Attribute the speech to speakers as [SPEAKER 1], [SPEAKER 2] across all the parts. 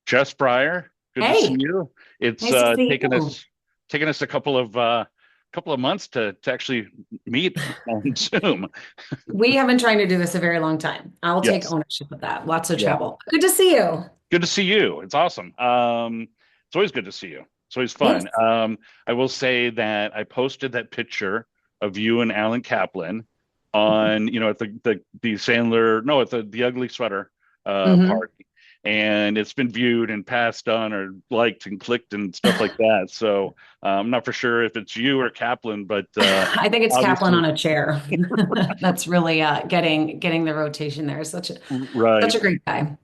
[SPEAKER 1] Jess Bryar, good to see
[SPEAKER 2] Hey,
[SPEAKER 1] you. It's
[SPEAKER 2] nice to see
[SPEAKER 1] taken
[SPEAKER 2] you.
[SPEAKER 1] us a couple of months to actually meet on Zoom.
[SPEAKER 2] We have been trying to do this a very long time. I will take
[SPEAKER 1] Yes.
[SPEAKER 2] ownership of that. Lots of
[SPEAKER 1] Yeah.
[SPEAKER 2] travel. Good to see you.
[SPEAKER 1] Good to see you. It's awesome. It's always good to see you. It's always
[SPEAKER 2] Yes.
[SPEAKER 1] fun. I will say that I posted that picture of you and Alan Kaplan on, at the Sandler, no, at the Ugly Sweater
[SPEAKER 2] Hmm.
[SPEAKER 1] party. And it's been viewed and passed on or liked and clicked and stuff like that. So I'm not for sure if it's you or Kaplan, but
[SPEAKER 2] I think it's Kaplan
[SPEAKER 1] obviously,
[SPEAKER 2] on a chair. That's really getting the rotation there. Such
[SPEAKER 1] right.
[SPEAKER 2] a great guy.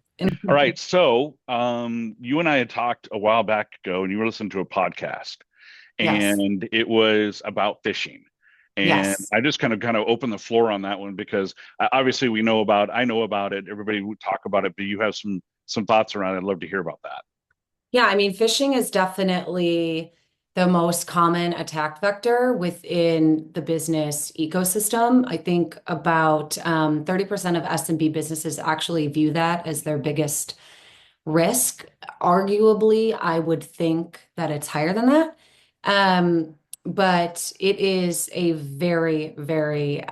[SPEAKER 1] All right. So you and I had talked a while back ago, and you were listening to a podcast,
[SPEAKER 2] Yes.
[SPEAKER 1] and it was about fishing. And
[SPEAKER 2] Yes.
[SPEAKER 1] I just kind of opened the floor on that one because obviously I know about it. Everybody would talk about it, but you have some thoughts around it. I'd love to hear about that.
[SPEAKER 2] Yeah, I mean, phishing is definitely the most common attack vector within the business ecosystem. I think about 30% of SMB businesses actually view that as their biggest risk. Arguably, I would think that it's higher than that. But it is a very, very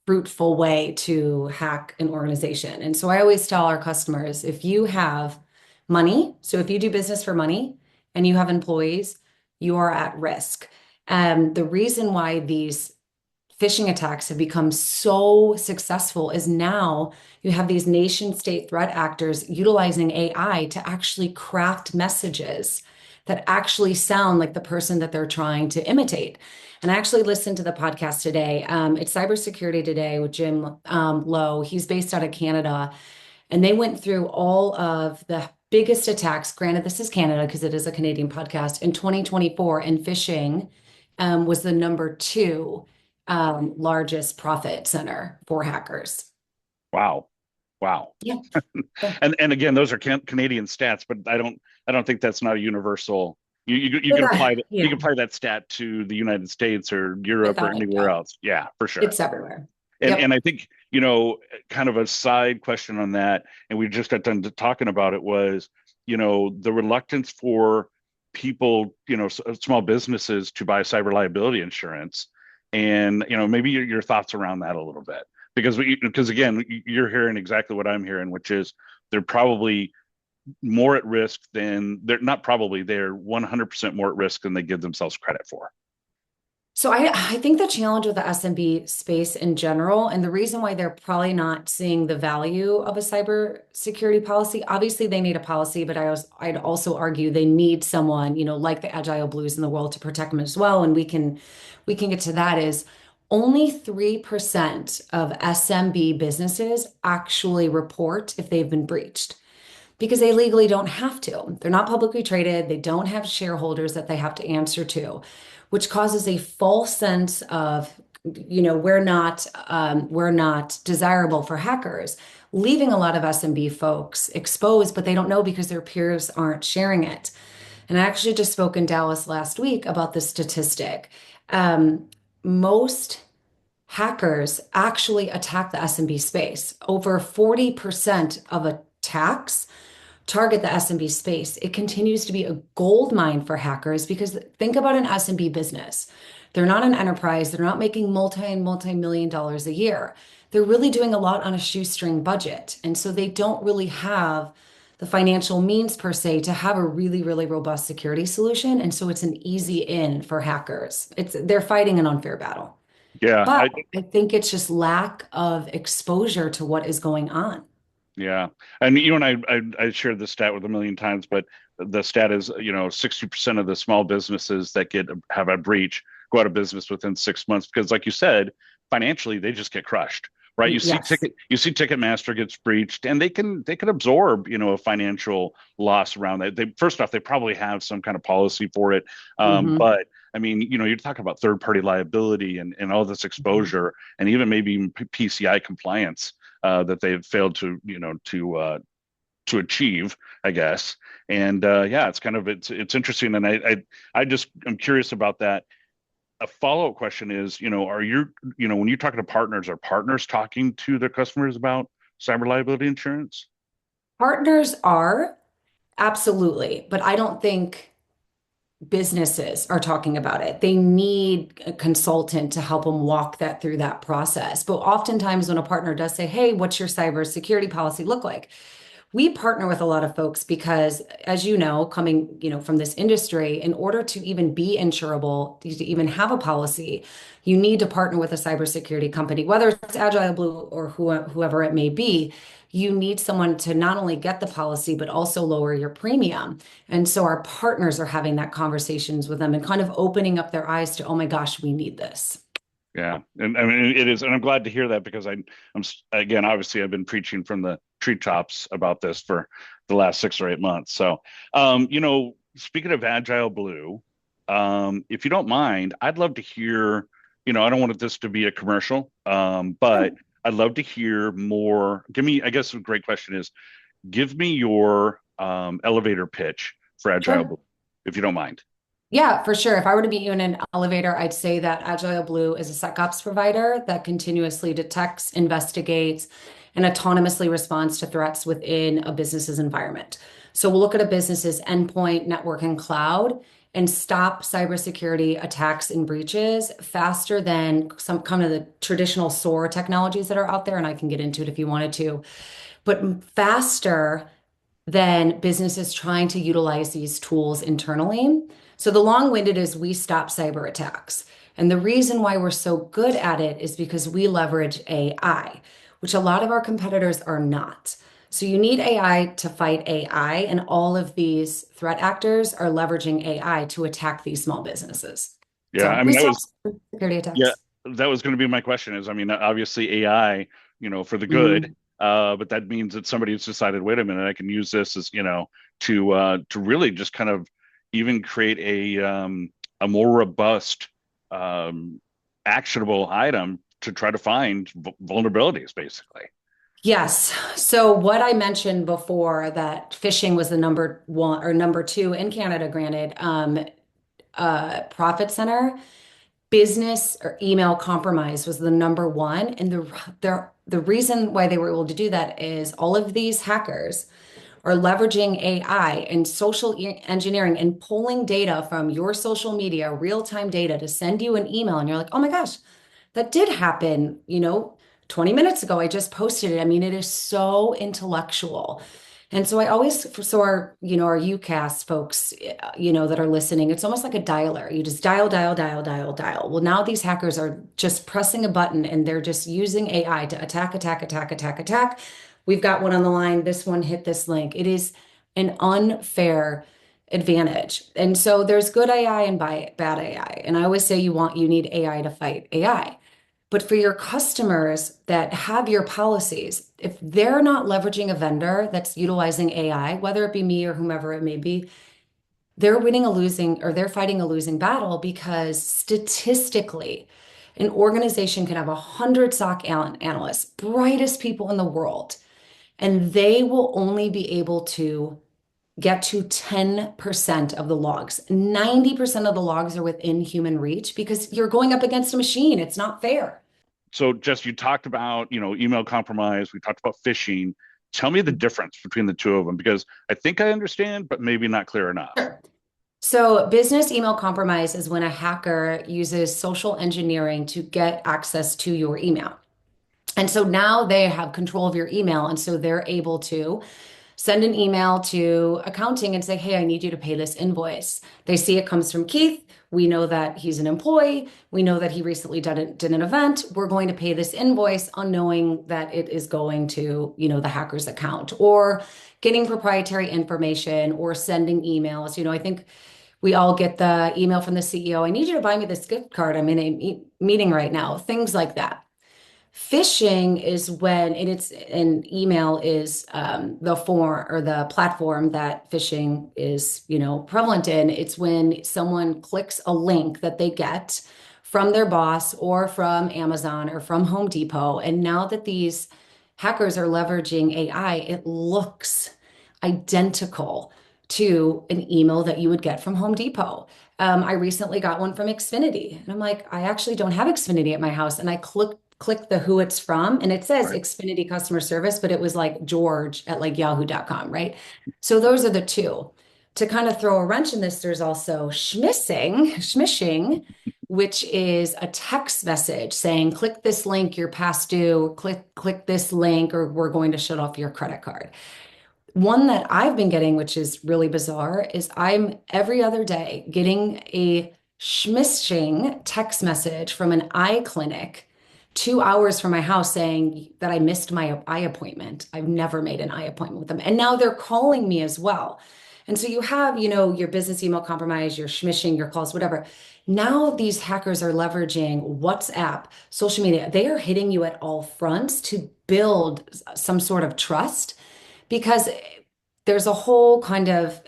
[SPEAKER 2] fruitful way to hack an organization. And so I always tell our customers, if you have money, so if you do business for money and you have employees, you are at risk. The reason why these phishing attacks have become so successful is now you have these nation state threat actors utilizing AI to actually craft messages that actually sound like the person that they're trying to imitate. And I actually listened to the podcast today. It's Cybersecurity Today with Jim Lowe. He's based out of Canada, and they went through all of the biggest attacks. Granted, this is Canada because it is a Canadian podcast in 2024, and phishing was the number two largest profit center for hackers.
[SPEAKER 1] Wow. Wow.
[SPEAKER 2] Yeah. Yeah.
[SPEAKER 1] And again, those are Canadian stats, but I don't think that's not a universal. You can apply that you
[SPEAKER 2] Yeah,
[SPEAKER 1] can apply that stat to the United States or Europe or
[SPEAKER 2] without a
[SPEAKER 1] anywhere
[SPEAKER 2] doubt.
[SPEAKER 1] else. Yeah, for sure.
[SPEAKER 2] It's everywhere.
[SPEAKER 1] And
[SPEAKER 2] Yep.
[SPEAKER 1] I think, kind of a side question on that, and we just got done talking about it was, the reluctance for people, small businesses to buy cyber liability insurance. And, maybe your thoughts around that a little bit. Because again, you're hearing exactly what I'm hearing, which is they're probably more at risk than they're 100% more at risk than they give themselves credit for.
[SPEAKER 2] So I think the challenge with the SMB space in general, and the reason why they're probably not seeing the value of a cyber security policy, obviously they need a policy, but I'd also argue they need someone, like the Agile Blues in the world to protect them as well. And we can get to that is only 3% of SMB businesses actually report if they've been breached because they legally don't have to. They're not publicly traded. They don't have shareholders that they have to answer to, which causes a false sense of, we're not desirable for hackers, leaving a lot of SMB folks exposed, but they don't know because their peers aren't sharing it. And I actually just spoke in Dallas last week about this statistic. Most hackers actually attack the SMB space. Over 40% of attacks target the SMB space. It continues to be a gold mine for hackers because think about an SMB business. They're not an enterprise. They're not making multi-million dollars a year. They're really doing a lot on a shoestring budget. And so they don't really have the financial means per se to have a really, really robust security solution. And so it's an easy in for hackers. They're fighting an unfair battle.
[SPEAKER 1] Yeah,
[SPEAKER 2] But I think it's just lack of exposure to what is going on.
[SPEAKER 1] yeah, and you and I shared this stat with a million times, but the stat is, 60% of the small businesses that have a breach go out of business within 6 months because, like you said, financially they just get crushed, right?
[SPEAKER 2] Yes.
[SPEAKER 1] You see Ticketmaster gets breached, and they can absorb, a financial loss around that. They first off, they probably have some kind of policy for it,
[SPEAKER 2] Hmm.
[SPEAKER 1] but I mean, you're talking about third party liability and all this exposure, and even maybe even PCI compliance that they've failed to achieve, I guess. And yeah, it's interesting, and I'm curious about that. A follow-up question is, when you're talking to partners, are partners talking to their customers about cyber liability insurance?
[SPEAKER 2] Partners are. Absolutely. But I don't think businesses are talking about it. They need a consultant to help them walk that through that process. But oftentimes when a partner does say, "Hey, what's your cybersecurity policy look like?" We partner with a lot of folks because, as you know, coming, from this industry, in order to even be insurable, to even have a policy, you need to partner with a cybersecurity company, whether it's Agile Blue or whoever it may be. You need someone to not only get the policy, but also lower your premium. And so our partners are having that conversations with them and kind of opening up their eyes to, oh my gosh, we need this.
[SPEAKER 1] Yeah, and I mean it is, and I'm glad to hear that because again, obviously I've been preaching from the treetops about this for the last 6 or 8 months. So, speaking of Agile Blue, if you don't mind, I'd love to hear. I don't want this to be a commercial, but I'd love to hear more. Give me, I guess, a great question is, give me your elevator pitch for Agile
[SPEAKER 2] Sure.
[SPEAKER 1] Blue, if you don't mind.
[SPEAKER 2] Yeah, for sure. If I were to meet you in an elevator, I'd say that Agile Blue is a SecOps provider that continuously detects, investigates, and autonomously responds to threats within a business's environment. So we'll look at a business's endpoint, network, and cloud and stop cybersecurity attacks and breaches faster than some kind of the traditional SOAR technologies that are out there. And I can get into it if you wanted to, but faster than businesses trying to utilize these tools internally. So the long-winded is we stop cyber attacks. And the reason why we're so good at it is because we leverage AI, which a lot of our competitors are not. So you need AI to fight AI, and all of these threat actors are leveraging AI to attack these small businesses.
[SPEAKER 1] Yeah,
[SPEAKER 2] So
[SPEAKER 1] I
[SPEAKER 2] we
[SPEAKER 1] mean that
[SPEAKER 2] stop
[SPEAKER 1] was
[SPEAKER 2] security
[SPEAKER 1] Yeah,
[SPEAKER 2] attacks.
[SPEAKER 1] that was going to be my question is, I mean, obviously AI, for the good,
[SPEAKER 2] Mhm.
[SPEAKER 1] but that means that somebody has decided, wait a minute, I can use this as, to really just kind of even create a more robust, um, actionable item to try to find vulnerabilities, basically.
[SPEAKER 2] Yes. So what I mentioned before that phishing was the number one or number two in Canada, granted, profit center, business or email compromise was the number one. And the reason why they were able to do that is all of these hackers are leveraging AI and social engineering and pulling data from your social media, real-time data to send you an email. And you're like, oh my gosh, that did happen, 20 minutes ago. I just posted it. I mean, it is so intellectual. And so I always, so our UCAS folks, that are listening, it's almost like a dialer. You just dial, dial, dial, dial, dial. Well, now these hackers are just pressing a button and they're just using AI to attack, attack, attack, attack, attack. We've got one on the line. This one hit this link. It is an unfair advantage. And so there's good AI and bad AI. And I always say you need AI to fight AI. But for your customers that have your policies, if they're not leveraging a vendor that's utilizing AI, whether it be me or whomever it may be, they're winning a losing or they're fighting a losing battle because statistically, an organization can have 100 SOC analysts, brightest people in the world, and they will only be able to get to 10% of the logs. 90% of the logs are within human reach because you're going up against a machine. It's not fair.
[SPEAKER 1] So, Jess, you talked about, email compromise. We talked about phishing. Tell me the difference between the two of them because I think I understand, but maybe not clear enough.
[SPEAKER 2] Sure. So, business email compromise is when a hacker uses social engineering to get access to your email. And so now they have control of your email. And so they're able to send an email to accounting and say, hey, I need you to pay this invoice. They see it comes from Keith. We know that he's an employee. We know that he recently did an event. We're going to pay this invoice unknowing that it is going to, the hacker's account or getting proprietary information or sending emails. I think we all get the email from the CEO. I need you to buy me this gift card. I'm in a meeting right now. Things like that. Phishing is when, and it's an email is the form or the platform that phishing is, prevalent in. It's when someone clicks a link that they get from their boss or from Amazon or from Home Depot. And now that these hackers are leveraging AI, it looks identical to an email that you would get from Home Depot. I recently got one from Xfinity, and I'm like, I actually don't have Xfinity at my house. And I click the who it's from, and it says
[SPEAKER 1] Right.
[SPEAKER 2] Xfinity customer service, but it was like George at like yahoo.com, right? So those are the two. To kind of throw a wrench in this, there's also smishing, which is a text message saying, click this link, you're past due, click this link, or we're going to shut off your credit card. One that I've been getting, which is really bizarre, is I'm every other day getting a schmishing text message from an eye clinic 2 hours from my house saying that I missed my eye appointment. I've never made an eye appointment with them. And now they're calling me as well. And so you have, your business email compromise, your schmishing, your calls, whatever. Now these hackers are leveraging WhatsApp, social media. They are hitting you at all fronts to build some sort of trust because there's a whole kind of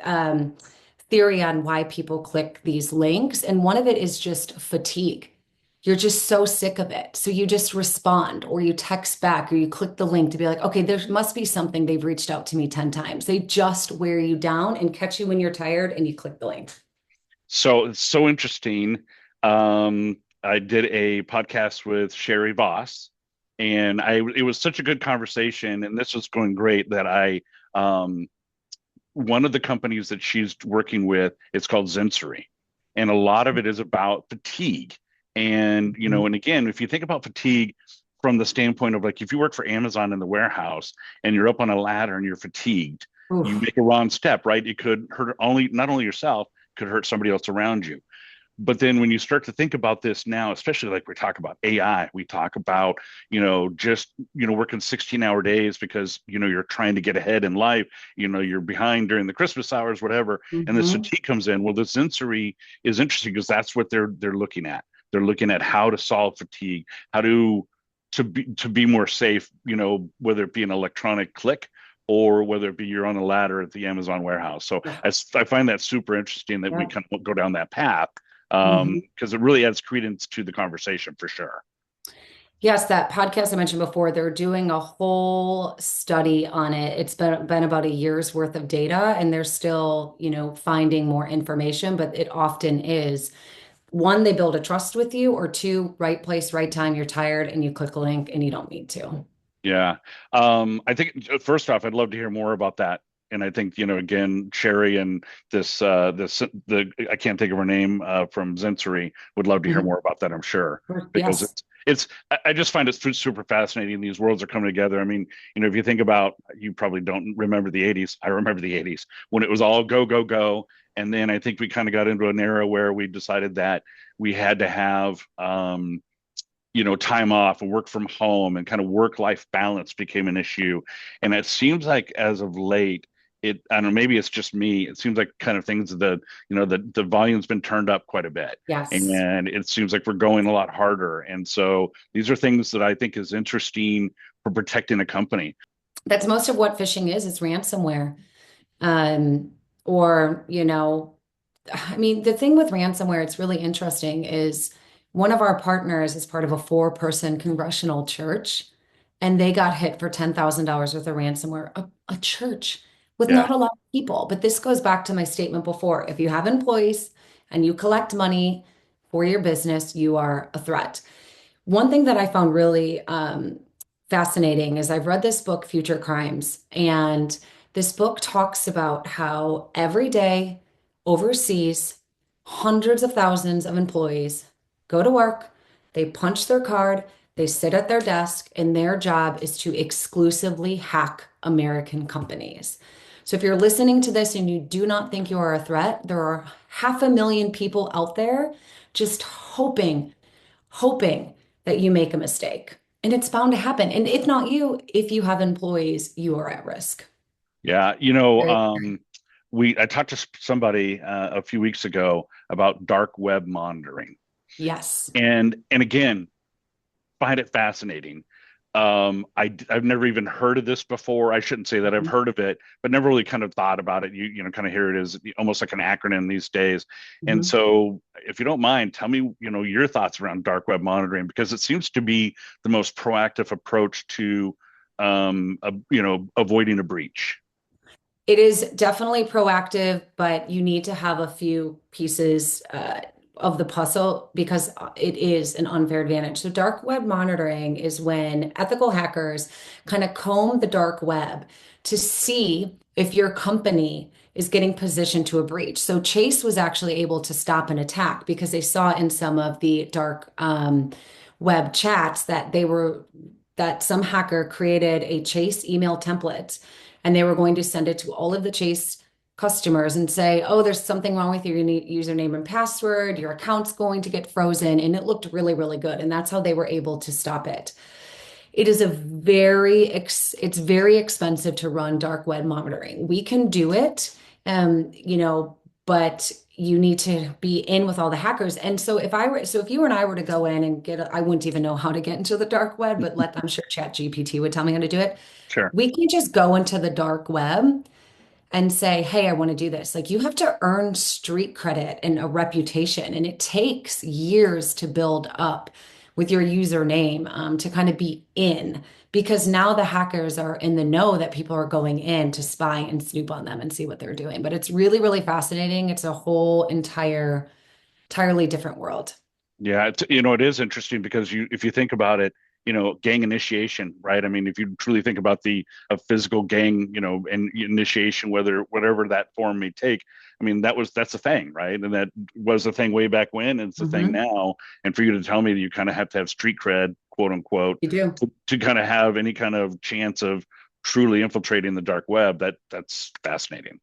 [SPEAKER 2] theory on why people click these links. And one of it is just fatigue. You're just so sick of it. So you just respond or you text back or you click the link to be like, okay, there must be something. They've reached out to me 10 times. They just wear you down and catch you when you're tired and you click the link.
[SPEAKER 1] So it's so interesting. I did a podcast with Sherry Voss, and I it was such a good conversation, and this was going great that I one of the companies that she's working with, it's called Zensory, and a lot of it is about fatigue. And
[SPEAKER 2] Mhm.
[SPEAKER 1] and again, if you think about fatigue from the standpoint of like if you work for Amazon in the warehouse and you're up on a ladder and you're fatigued, you
[SPEAKER 2] Oof.
[SPEAKER 1] make a wrong step, right? It could hurt only not only yourself, could hurt somebody else around you. But then when you start to think about this now, especially like we talk about AI, we talk about, just, working 16-hour days because, you're trying to get ahead in life, you're behind during the Christmas hours, whatever. And this
[SPEAKER 2] Mhm.
[SPEAKER 1] fatigue comes in. Well, the sensory is interesting because that's what they're looking at. They're looking at how to solve fatigue, how to be more safe, whether it be an electronic click or whether it be you're on a ladder at the Amazon warehouse. So
[SPEAKER 2] Yeah.
[SPEAKER 1] I find that super interesting that we
[SPEAKER 2] Yeah.
[SPEAKER 1] kind of go down that path
[SPEAKER 2] Mhm.
[SPEAKER 1] because it really adds credence to the conversation for sure.
[SPEAKER 2] Yes, that podcast I mentioned before, they're doing a whole study on it. It's been about a year's worth of data, and they're still, finding more information, but it often is one, they build a trust with you, or two, right place, right time, you're tired and you click a link and you don't need to.
[SPEAKER 1] Yeah. I think first off, I'd love to hear more about that. And I think, again, Sherry and the I can't think of her name from Zensory would love to hear
[SPEAKER 2] Mhm.
[SPEAKER 1] more about that, I'm sure, because
[SPEAKER 2] Yes.
[SPEAKER 1] I just find it super fascinating. These worlds are coming together. I mean, if you think about, you probably don't remember the 80s. I remember the 80s when it was all go, go, go. And then I think we kind of got into an era where we decided that we had to have, time off and work from home and kind of work life balance became an issue. And it seems like as of late, I don't know, maybe it's just me. It seems like kind of things the volume's been turned up quite a bit.
[SPEAKER 2] Yes.
[SPEAKER 1] And it seems like we're going a lot harder. And so these are things that I think is interesting for protecting a company.
[SPEAKER 2] That's most of what phishing is. It's ransomware. Um, or, I mean, the thing with ransomware, it's really interesting, is one of our partners is part of a four-person congressional church, and they got hit for $10,000 worth of ransomware, a church with
[SPEAKER 1] Yeah.
[SPEAKER 2] not a lot of people. But this goes back to my statement before. If you have employees and you collect money for your business, you are a threat. One thing that I found really fascinating is I've read this book, Future Crimes, and this book talks about how every day overseas, hundreds of thousands of employees go to work, they punch their card, they sit at their desk, and their job is to exclusively hack American companies. So if you're listening to this and you do not think you are a threat, there are 500,000 people out there just hoping that you make a mistake. And it's bound to happen. And if not you, if you have employees, you are at risk.
[SPEAKER 1] Yeah.
[SPEAKER 2] Right.
[SPEAKER 1] I talked to somebody a few weeks ago about dark web monitoring.
[SPEAKER 2] Yes.
[SPEAKER 1] And again, find it fascinating. I've never even heard of this before. I shouldn't say that I've heard of it, but never really kind of thought about it. Kind of hear it as almost like an acronym these days. And
[SPEAKER 2] Mhm.
[SPEAKER 1] so, if you don't mind, tell me, your thoughts around dark web monitoring because it seems to be the most proactive approach to, avoiding a breach.
[SPEAKER 2] It is definitely proactive, but you need to have a few pieces. of the puzzle because it is an unfair advantage. So dark web monitoring is when ethical hackers kind of comb the dark web to see if your company is getting positioned to a breach. So Chase was actually able to stop an attack because they saw in some of the dark web chats that that some hacker created a Chase email template and they were going to send it to all of the Chase customers and say, oh, there's something wrong with your username and password, your account's going to get frozen. And it looked really, really good. And that's how they were able to stop it. It is it's very expensive to run dark web monitoring. We can do it, but you need to be in with all the hackers. And so if you and I were to go in and I wouldn't even know how to get into the dark web, but I'm sure Chat GPT would tell me how to do it.
[SPEAKER 1] Sure.
[SPEAKER 2] We can just go into the dark web and say, hey, I want to do this. Like you have to earn street credit and a reputation, and it takes years to build up with your username to kind of be in because now the hackers are in the know that people are going in to spy and snoop on them and see what they're doing. But it's really, really fascinating. It's a whole entirely different world.
[SPEAKER 1] Yeah, it is interesting because if you think about it, gang initiation, right? I mean, if you truly think about the a physical gang, and initiation, whatever that form may take, I mean, that's a thing, right? And that was a thing way back when, and it's a thing
[SPEAKER 2] Hmm.
[SPEAKER 1] now. And for you to tell me that you kind of have to have street cred, quote unquote,
[SPEAKER 2] You do.
[SPEAKER 1] to kind of have any kind of chance of truly infiltrating the dark web, that's fascinating.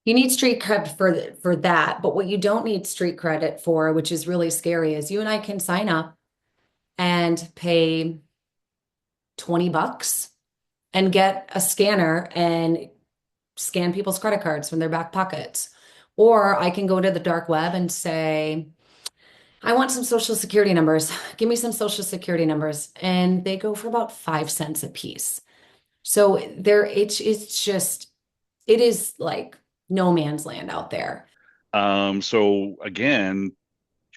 [SPEAKER 2] You need street cred for that, but what you don't need street credit for, which is really scary, is you and I can sign up and pay $20 and get a scanner and scan people's credit cards from their back pockets. Or I can go to the dark web and say, I want some social security numbers. Give me some social security numbers. And they go for about 5 cents a piece. So it is like no man's land out there.
[SPEAKER 1] So again,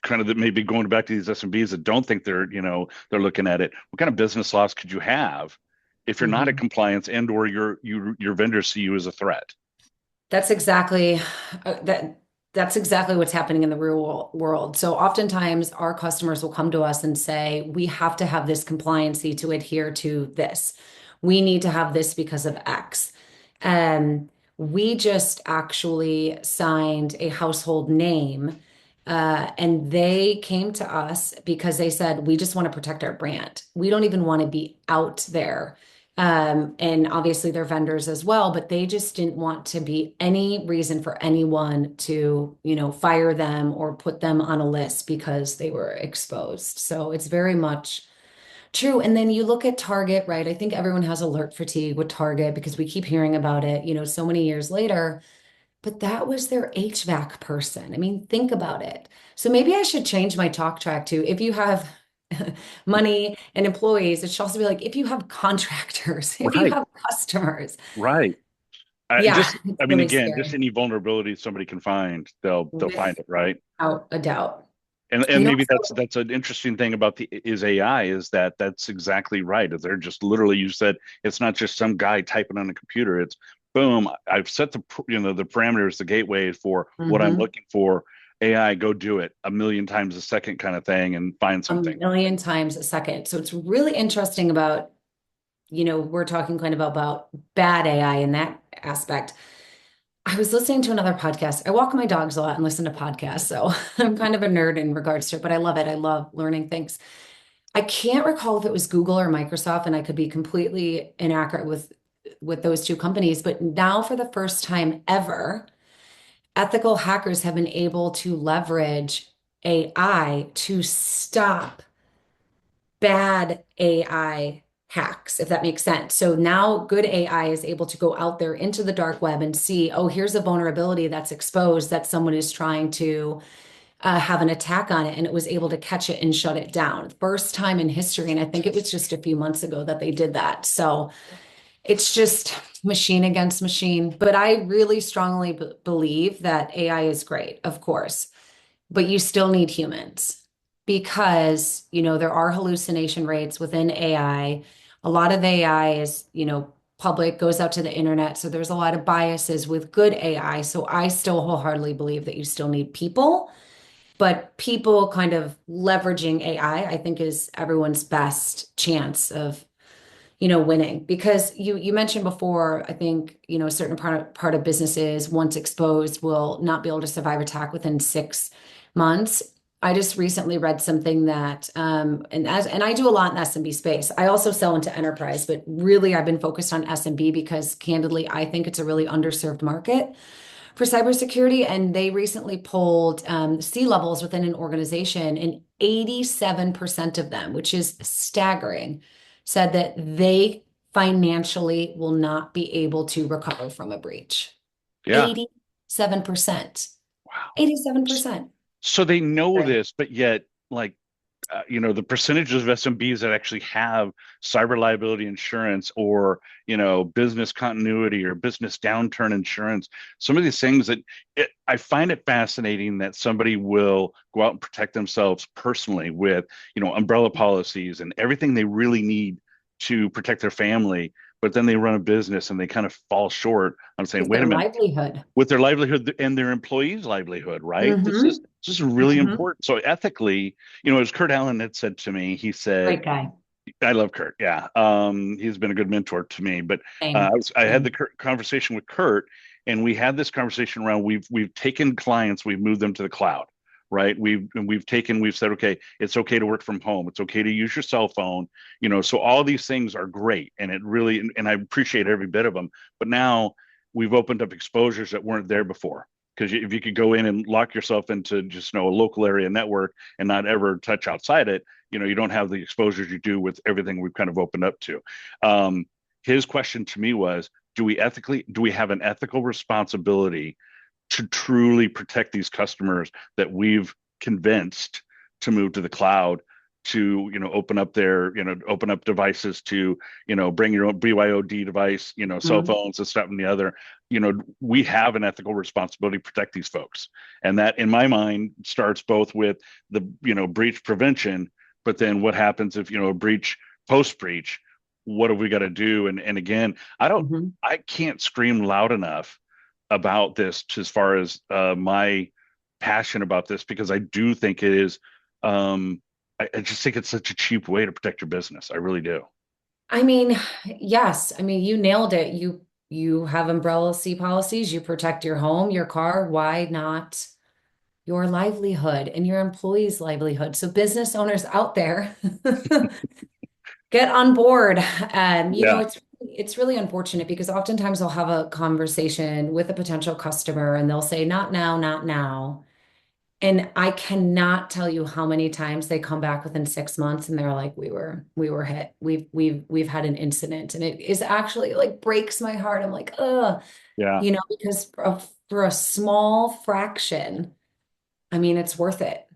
[SPEAKER 1] kind of maybe going back to these SMBs that don't think they're looking at it. What kind of business loss could you have if you're not at
[SPEAKER 2] Mhm.
[SPEAKER 1] compliance and or your vendors see you as a threat?
[SPEAKER 2] That's exactly uh, that. That's exactly what's happening in the real world. So oftentimes our customers will come to us and say, we have to have this compliancy to adhere to this. We need to have this because of X. Um, we just actually signed a household name, and they came to us because they said, we just want to protect our brand. We don't even want to be out there and obviously they're vendors as well, but they just didn't want to be any reason for anyone to, fire them or put them on a list because they were exposed. So it's very much true. And then you look at Target, right? I think everyone has alert fatigue with Target because we keep hearing about it, so many years later. But that was their HVAC person. I mean, think about it. So maybe I should change my talk track to if you have money and employees, it should also be like if you have contractors, if you
[SPEAKER 1] Right,
[SPEAKER 2] have customers.
[SPEAKER 1] right.
[SPEAKER 2] Yeah, it's
[SPEAKER 1] I mean,
[SPEAKER 2] really
[SPEAKER 1] again, just
[SPEAKER 2] scary
[SPEAKER 1] any vulnerability somebody can find, they'll find it, right?
[SPEAKER 2] without a doubt.
[SPEAKER 1] And
[SPEAKER 2] You know,
[SPEAKER 1] maybe that's an interesting thing about the is AI is that that's exactly right. They're just literally, you said it's not just some guy typing on a computer. It's boom. I've set the parameters, the gateway for what I'm
[SPEAKER 2] mhm.
[SPEAKER 1] looking for. AI, go do it a million times a second kind of thing and find
[SPEAKER 2] A
[SPEAKER 1] something.
[SPEAKER 2] million times a second. So it's really interesting about, we're talking kind of about bad AI in that aspect. I was listening to another podcast. I walk my dogs a lot and listen to podcasts, so I'm kind of a nerd in regards to it, but I love it. I love learning things. I can't recall if it was Google or Microsoft, and I could be completely inaccurate with those two companies, but now for the first time ever, ethical hackers have been able to leverage AI to stop bad AI hacks, if that makes sense. So now good AI is able to go out there into the dark web and see, oh, here's a vulnerability that's exposed that someone is trying to have an attack on it, and it was able to catch it and shut it down. First time in history, and I think it was just a few months ago that they did that. So it's just machine against machine. But I really strongly believe that AI is great, of course, but you still need humans because, there are hallucination rates within AI. A lot of AI is, public, goes out to the internet. So there's a lot of biases with good AI. So I still wholeheartedly believe that you still need people But people kind of leveraging AI, I think is everyone's best chance of, winning. Because you mentioned before, I think, a certain part of businesses, once exposed, will not be able to survive attack within 6 months. I just recently read something that, and I do a lot in SMB space. I also sell into enterprise, but really I've been focused on SMB because candidly, I think it's a really underserved market for cybersecurity. And they recently polled C-levels within an organization, and 87% of them, which is staggering, said that they financially will not be able to recover from a breach.
[SPEAKER 1] Yeah.
[SPEAKER 2] 87%.
[SPEAKER 1] Wow.
[SPEAKER 2] 87%.
[SPEAKER 1] So they know
[SPEAKER 2] Right.
[SPEAKER 1] this, but yet, like, the percentages of SMBs that actually have cyber liability insurance or, business continuity or business downturn insurance, some of these things I find it fascinating that somebody will go out and protect themselves personally with, umbrella policies and everything they really need to protect their family. But then they run a business and they kind of fall short on saying,
[SPEAKER 2] With
[SPEAKER 1] wait a
[SPEAKER 2] their
[SPEAKER 1] minute,
[SPEAKER 2] livelihood.
[SPEAKER 1] with their livelihood and their employees' livelihood, right? This is
[SPEAKER 2] Hmm.
[SPEAKER 1] this is really
[SPEAKER 2] Hmm.
[SPEAKER 1] important. So ethically, as Kurt Allen had said to me, he said,
[SPEAKER 2] Great guy.
[SPEAKER 1] I love Kurt. Yeah. He's been a good mentor to me. But
[SPEAKER 2] Same.
[SPEAKER 1] I had the
[SPEAKER 2] Same.
[SPEAKER 1] conversation with Kurt, and we had this conversation around we've taken clients, we've moved them to the cloud, right? We've said, okay, it's okay to work from home, it's okay to use your cell phone, so all these things are great, and it really, and I appreciate every bit of them. But now we've opened up exposures that weren't there before. Because if you could go in and lock yourself into just a local area network and not ever touch outside it, you don't have the exposures you do with everything we've kind of opened up to. Um, his question to me was, do we have an ethical responsibility to truly protect these customers that we've convinced to move to the cloud, to open up devices, to bring your own BYOD device, cell
[SPEAKER 2] Mhm.
[SPEAKER 1] phones and stuff and the other. We have an ethical responsibility to protect these folks, and that in my mind starts both with the breach prevention, but then what happens if a breach, post breach, what have we got to do? And again,
[SPEAKER 2] Mhm.
[SPEAKER 1] I can't scream loud enough about this, as far as my passion about this, because I do think it is. I just think it's such a cheap way to protect your business. I really do.
[SPEAKER 2] I mean, yes. I mean, you nailed it. You have umbrella C policies, you protect your home, your car. Why not your livelihood and your employees' livelihood? So business owners out there, get on board.
[SPEAKER 1] Yeah,
[SPEAKER 2] It's really unfortunate because oftentimes I'll have a conversation with a potential customer and they'll say, not now, not now. And I cannot tell you how many times they come back within 6 months and they're like, we were hit. We've had an incident. And it is actually like breaks my heart. I'm like,
[SPEAKER 1] yeah,
[SPEAKER 2] because for a small fraction, I mean, it's worth it.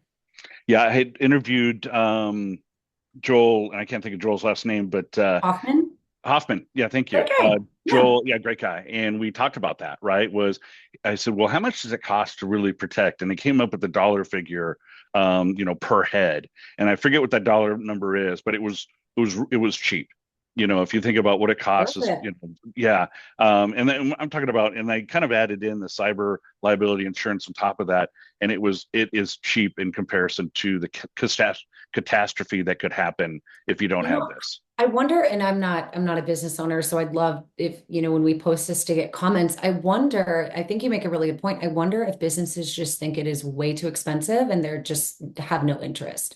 [SPEAKER 1] yeah. I had interviewed Joel, and I can't think of Joel's last name, but
[SPEAKER 2] Hoffman,
[SPEAKER 1] Hoffman. Yeah, thank you.
[SPEAKER 2] okay. Yeah.
[SPEAKER 1] Joel, yeah, great guy. And we talked about that, right? I said, well, how much does it cost to really protect? And they came up with the dollar figure, per head. And I forget what that dollar number is, but it was cheap. If you think about what it costs,
[SPEAKER 2] Worth
[SPEAKER 1] is,
[SPEAKER 2] it.
[SPEAKER 1] yeah. And then I'm talking about, and I kind of added in the cyber liability insurance on top of that, and it is cheap in comparison to the catastrophe that could happen if you don't
[SPEAKER 2] You
[SPEAKER 1] have
[SPEAKER 2] know,
[SPEAKER 1] this.
[SPEAKER 2] I wonder, and I'm not a business owner, so I'd love if, when we post this to get comments. I think you make a really good point. I wonder if businesses just think it is way too expensive and they're just have no interest.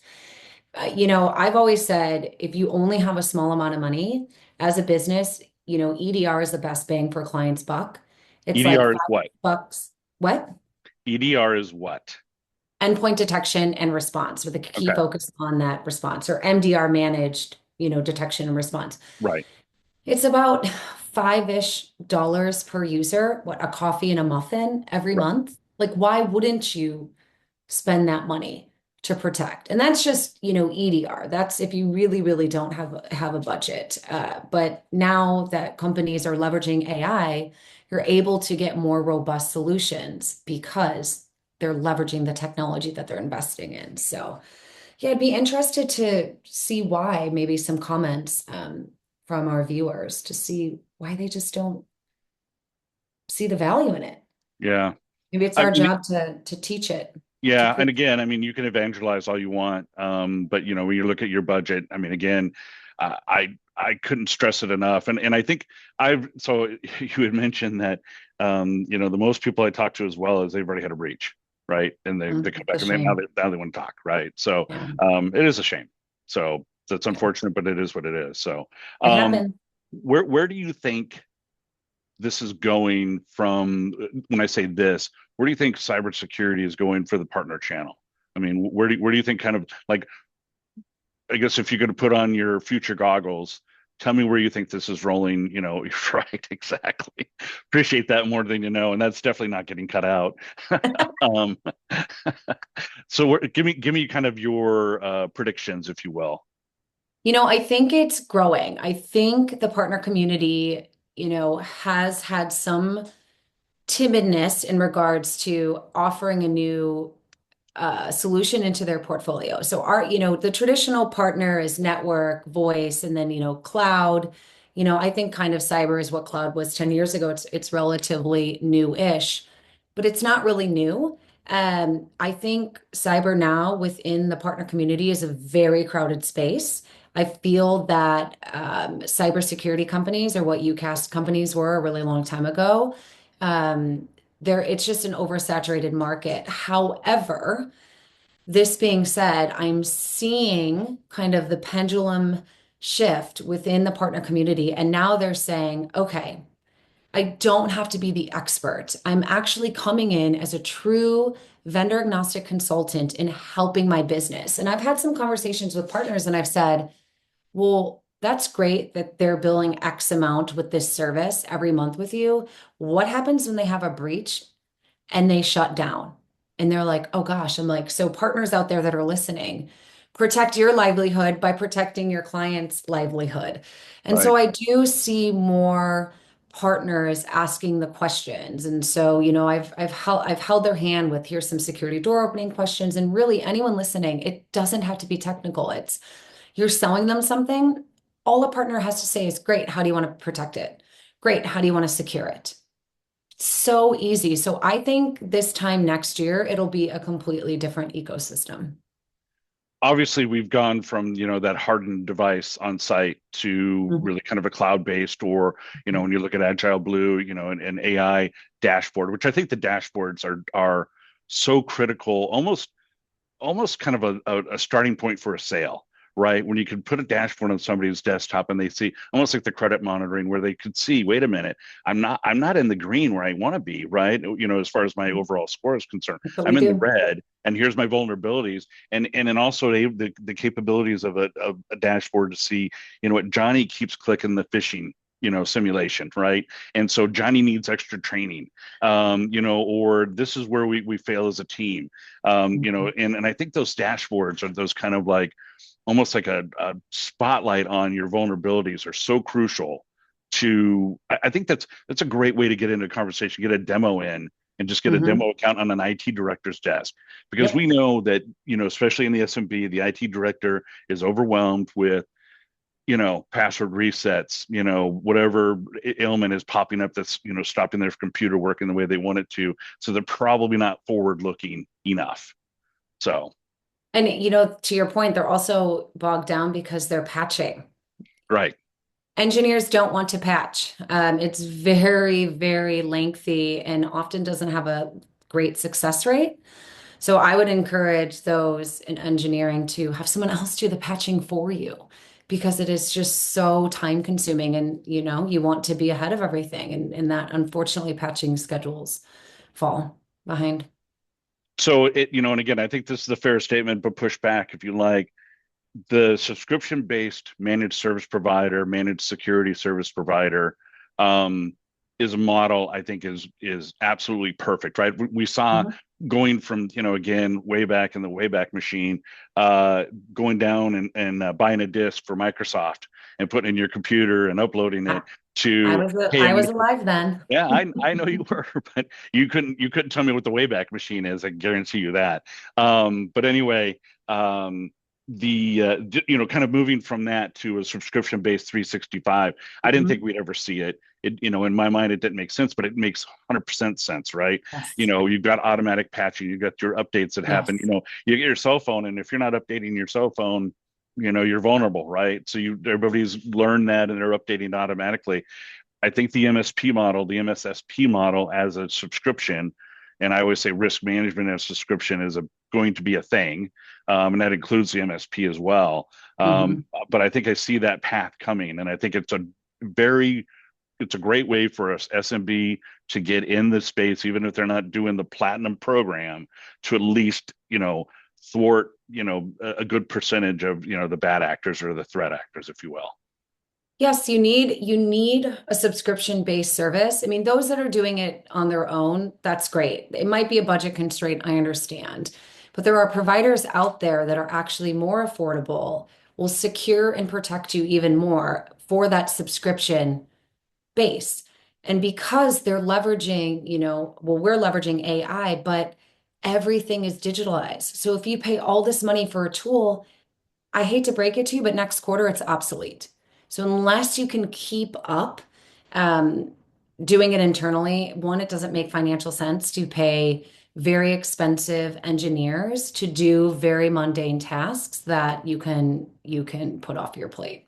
[SPEAKER 2] I've always said if you only have a small amount of money as a business, EDR is the best bang for client's buck. It's like
[SPEAKER 1] EDR is what?
[SPEAKER 2] $5. What?
[SPEAKER 1] EDR is what?
[SPEAKER 2] Endpoint detection and response with a key
[SPEAKER 1] Okay.
[SPEAKER 2] focus on that response, or MDR managed, detection and response.
[SPEAKER 1] Right.
[SPEAKER 2] It's about five-ish dollars per user, what, a coffee and a muffin every
[SPEAKER 1] Right.
[SPEAKER 2] month? Like, why wouldn't you spend that money to protect? And that's just, EDR. That's if you really, really don't have a budget. But now that companies are leveraging AI, you're able to get more robust solutions because they're leveraging the technology that they're investing in. So, yeah, I'd be interested to see why, maybe some comments from our viewers to see why they just don't see the value in it.
[SPEAKER 1] Yeah.
[SPEAKER 2] Maybe it's
[SPEAKER 1] I
[SPEAKER 2] our
[SPEAKER 1] mean,
[SPEAKER 2] job to teach it.
[SPEAKER 1] Yeah, and again, I mean, you can evangelize all you want, but when you look at your budget, I mean, again, I couldn't stress it enough, and I think I've so you had mentioned that the most people I talk to as well is they've already had a breach, right, and they come
[SPEAKER 2] It's a
[SPEAKER 1] back and
[SPEAKER 2] shame.
[SPEAKER 1] now they want to talk, right, so
[SPEAKER 2] Yeah,
[SPEAKER 1] it is a shame, so that's
[SPEAKER 2] yeah.
[SPEAKER 1] unfortunate, but it is what it is. So
[SPEAKER 2] It
[SPEAKER 1] um,
[SPEAKER 2] happened.
[SPEAKER 1] where do you think this is going from when I say this, where do you think cybersecurity is going for the partner channel? I mean, where do you think kind of like, I guess if you're going to put on your future goggles, tell me where you think this is rolling, right, exactly. Appreciate that more than you know, and that's definitely not getting cut out. um, so give me kind of your predictions, if you will.
[SPEAKER 2] I think it's growing. I think the partner community, has had some timidness in regards to offering a new solution into their portfolio. So the traditional partner is network, voice, and then, cloud. I think kind of cyber is what cloud was 10 years ago. It's relatively new-ish, but it's not really new. I think cyber now within the partner community is a very crowded space. I feel that cybersecurity companies are what UCAS companies were a really long time ago. Um, it's just an oversaturated market. However, this being said, I'm seeing kind of the pendulum shift within the partner community. And now they're saying, okay, I don't have to be the expert. I'm actually coming in as a true vendor agnostic consultant in helping my business. And I've had some conversations with partners and I've said, well, that's great that they're billing X amount with this service every month with you. What happens when they have a breach and they shut down? And they're like, oh gosh, I'm like, so partners out there that are listening, protect your livelihood by protecting your client's livelihood. And so
[SPEAKER 1] Right.
[SPEAKER 2] I do see more partners asking the questions. And so, I've held their hand with here's some security door opening questions. And really anyone listening, it doesn't have to be technical. It's you're selling them something. All a partner has to say is great. How do you want to protect it? Great. How do you want to secure it? So easy. So I think this time next year, it'll be a completely different ecosystem.
[SPEAKER 1] Obviously we've gone from that hardened device on site to
[SPEAKER 2] Mhm.
[SPEAKER 1] really kind of a cloud-based, or when you look at Agile Blue, and AI dashboard, which I think the dashboards are so critical, almost kind of a starting point for a sale, right? When you can put a dashboard on somebody's desktop and they see almost like the credit monitoring, where they could see, wait a minute, I'm not in the green where I want to be, right? As far as my overall score is concerned,
[SPEAKER 2] That's what we
[SPEAKER 1] I'm in the
[SPEAKER 2] do.
[SPEAKER 1] red, and here's my vulnerabilities, and then also the capabilities of a dashboard to see, what Johnny keeps clicking the phishing simulation, right? And so Johnny needs extra training, or this is where we fail as a team, and I think those dashboards are those kind of like almost like a spotlight on your vulnerabilities are so crucial to. I think that's a great way to get into a conversation, get a demo in, and just get a
[SPEAKER 2] Mhm.
[SPEAKER 1] demo account on an IT director's desk, because we
[SPEAKER 2] Yep.
[SPEAKER 1] know that especially in the SMB, the IT director is overwhelmed with password resets, whatever ailment is popping up that's, stopping their computer working the way they want it to. So they're probably not forward looking enough. So,
[SPEAKER 2] And to your point, they're also bogged down because they're patching.
[SPEAKER 1] right.
[SPEAKER 2] Engineers don't want to patch. It's very, very lengthy and often doesn't have a great success rate. So I would encourage those in engineering to have someone else do the patching for you because it is just so time consuming and you want to be ahead of everything and that unfortunately patching schedules fall behind.
[SPEAKER 1] So and again, I think this is a fair statement, but push back if you like. The subscription based managed service provider, managed security service provider, um, is a model I think is absolutely perfect, right? We saw
[SPEAKER 2] Mhm.
[SPEAKER 1] going from, again, way back in the Wayback Machine, going down and buying a disk for Microsoft and putting it in your computer and uploading
[SPEAKER 2] I,
[SPEAKER 1] it
[SPEAKER 2] I
[SPEAKER 1] to,
[SPEAKER 2] was
[SPEAKER 1] hey,
[SPEAKER 2] I
[SPEAKER 1] I'm
[SPEAKER 2] was
[SPEAKER 1] gonna.
[SPEAKER 2] alive then.
[SPEAKER 1] Yeah, I know you were, but you couldn't tell me what the Wayback Machine is. I guarantee you that. But anyway, kind of moving from that to a subscription based 365. I didn't think
[SPEAKER 2] Mhm.
[SPEAKER 1] we'd ever see it. In my mind, it didn't make sense, but it makes 100% sense, right?
[SPEAKER 2] Yes.
[SPEAKER 1] You've got automatic patching, you've got your updates that happen.
[SPEAKER 2] Yes.
[SPEAKER 1] You get your cell phone, and if you're not updating your cell phone, you're vulnerable, right? So everybody's learned that, and they're updating automatically. I think the MSP model, the MSSP model as a subscription, and I always say risk management as a subscription is going to be a thing, and that includes the MSP as well.
[SPEAKER 2] Mhm.
[SPEAKER 1] But I think I see that path coming, and I think it's a great way for us SMB to get in the space, even if they're not doing the platinum program, to at least thwart a good percentage of the bad actors or the threat actors, if you will.
[SPEAKER 2] Yes, you need a subscription-based service. I mean, those that are doing it on their own, that's great. It might be a budget constraint, I understand. But there are providers out there that are actually more affordable, will secure and protect you even more for that subscription base. And because they're leveraging, well, we're leveraging AI, but everything is digitalized. So if you pay all this money for a tool, I hate to break it to you, but next quarter it's obsolete. So unless you can keep up um, doing it internally, one, it doesn't make financial sense to pay very expensive engineers to do very mundane tasks that you can put off your plate.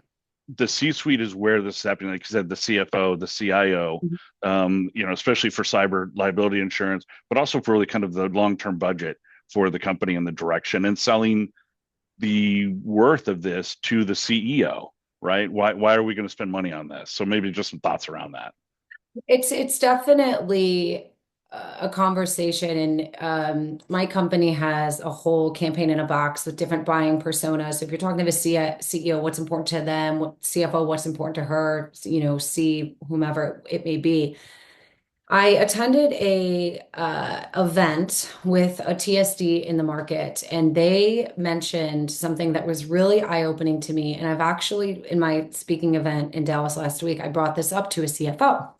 [SPEAKER 1] The C-suite is where this is happening. Like you said, the CFO, the CIO,
[SPEAKER 2] Mhm.
[SPEAKER 1] especially for cyber liability insurance, but also for really kind of the long-term budget for the company and the direction and selling the worth of this to the CEO, right? Why are we going to spend money on this? So maybe just some thoughts around that.
[SPEAKER 2] It's definitely a conversation, and my company has a whole campaign in a box with different buying personas. So if you're talking to the CEO, what's important to them, what CFO, what's important to her, C whomever it may be. I attended a event with a TSD in the market, and they mentioned something that was really eye-opening to me. And I've actually, in my speaking event in Dallas last week, I brought this up to a CFO.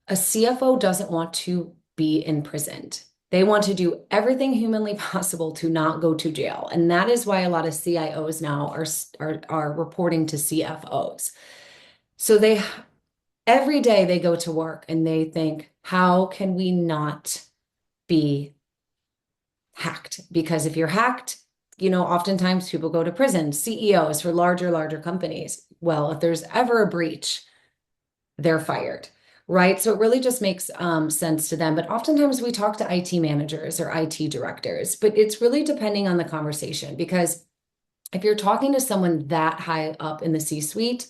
[SPEAKER 2] A CFO doesn't want to be imprisoned. They want to do everything humanly possible to not go to jail. And that is why a lot of CIOs now are reporting to CFOs. So they every day they go to work and they think, how can we not be hacked? Because if you're hacked, oftentimes people go to prison, CEOs for larger companies. Well, if there's ever a breach, they're fired, right? So it really just makes sense to them. But oftentimes we talk to IT managers or IT directors, but it's really depending on the conversation because if you're talking to someone that high up in the C-suite,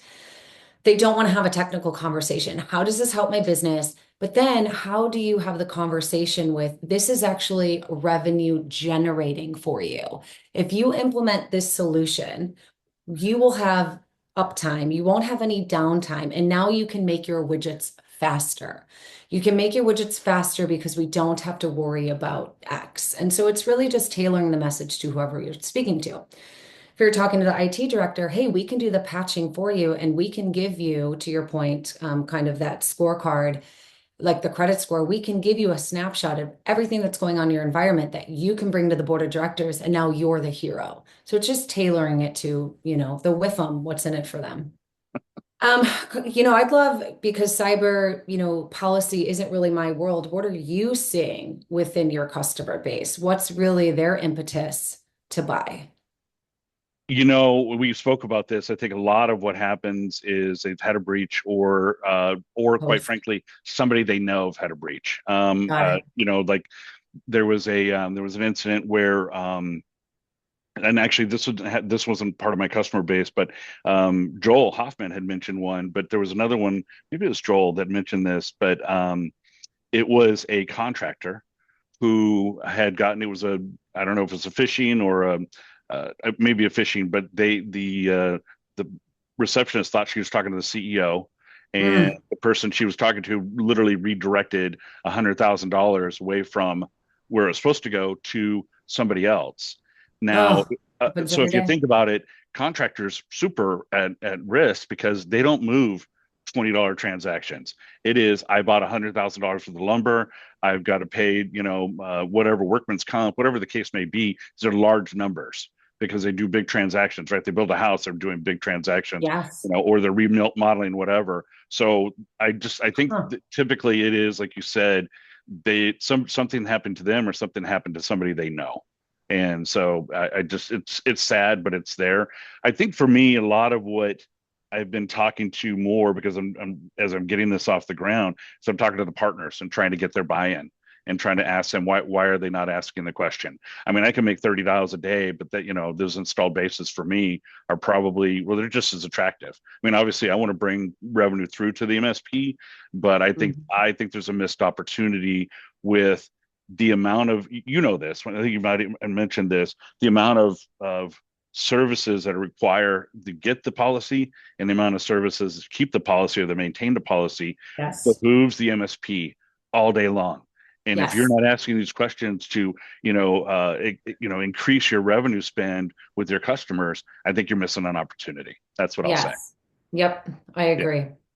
[SPEAKER 2] they don't want to have a technical conversation. How does this help my business? But then how do you have the conversation with this is actually revenue generating for you? If you implement this solution, you will have uptime. You won't have any downtime. And now you can make your widgets faster. You can make your widgets faster because we don't have to worry about X. And so it's really just tailoring the message to whoever you're speaking to. If you're talking to the IT director, hey, we can do the patching for you and we can give you, to your point, kind of that scorecard, like the credit score, we can give you a snapshot of everything that's going on in your environment that you can bring to the board of directors, and now you're the hero. So it's just tailoring it to, the with them, what's in it for them. Um, I'd love because cyber, policy isn't really my world. What are you seeing within your customer base? What's really their impetus to buy?
[SPEAKER 1] We spoke about this. I think a lot of what happens is they've had a breach, or quite
[SPEAKER 2] Both.
[SPEAKER 1] frankly, somebody they know have had a breach.
[SPEAKER 2] Got it.
[SPEAKER 1] Like there was an incident where, and actually this wasn't part of my customer base, but Joel Hoffman had mentioned one, but there was another one. Maybe it was Joel that mentioned this, but it was a contractor who had gotten it was a I don't know if it was a phishing or maybe a phishing, but the receptionist thought she was talking to the CEO, and
[SPEAKER 2] Mm.
[SPEAKER 1] the person she was talking to literally redirected $100,000 away from where it was supposed to go to somebody else. Now,
[SPEAKER 2] Oh, happens
[SPEAKER 1] so
[SPEAKER 2] every
[SPEAKER 1] if you
[SPEAKER 2] day.
[SPEAKER 1] think about it, contractors super at risk because they don't move $20 transactions. It is I bought $100,000 for the lumber. I've got to pay, whatever workman's comp, whatever the case may be. These are large numbers because they do big transactions, right? They build a house, they're doing big transactions,
[SPEAKER 2] Yes.
[SPEAKER 1] or they're remodeling, whatever. So I think
[SPEAKER 2] Huh.
[SPEAKER 1] that typically it is like you said, something happened to them or something happened to somebody they know. And so I just it's sad, but it's there. I think for me, a lot of what I've been talking to more because as I'm getting this off the ground, so I'm talking to the partners and trying to get their buy-in and trying to ask them why are they not asking the question. I mean, I can make $30 a day, but that those installed bases for me are probably, well, they're just as attractive. I mean, obviously I want to bring revenue through to the MSP, but I think there's a missed opportunity with the amount of, this, I think you might have mentioned this, the amount of services that require to get the policy and the amount of services to keep the policy or to maintain the policy
[SPEAKER 2] Yes.
[SPEAKER 1] behooves the MSP all day long. And if you're
[SPEAKER 2] Yes.
[SPEAKER 1] not asking these questions to, increase your revenue spend with your customers, I think you're missing an opportunity. That's what I'll say.
[SPEAKER 2] Yes. Yep. I
[SPEAKER 1] Yeah.
[SPEAKER 2] agree.